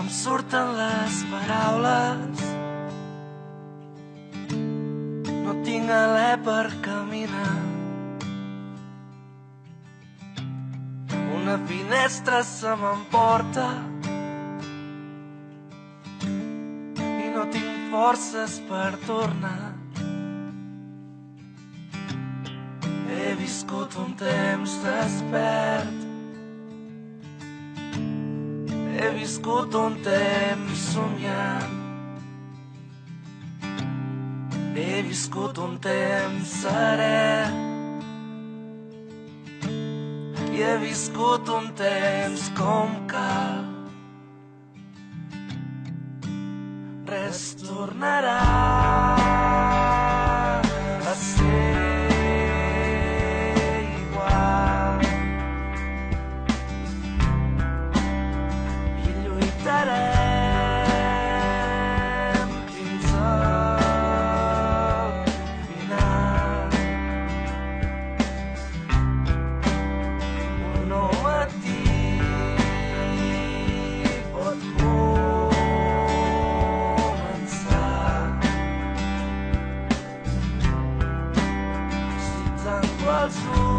em surten les paraules. No tinc alè per caminar. Una finestra se m'emporta i no tinc forces per tornar. He viscut un temps despert. He viscut un temps somiant. He viscut un temps serè. I he viscut un temps com cal. Res tornarà a ser igual. I lluitarem fins al final. Un nou matí pot començar. Si tanco els ulls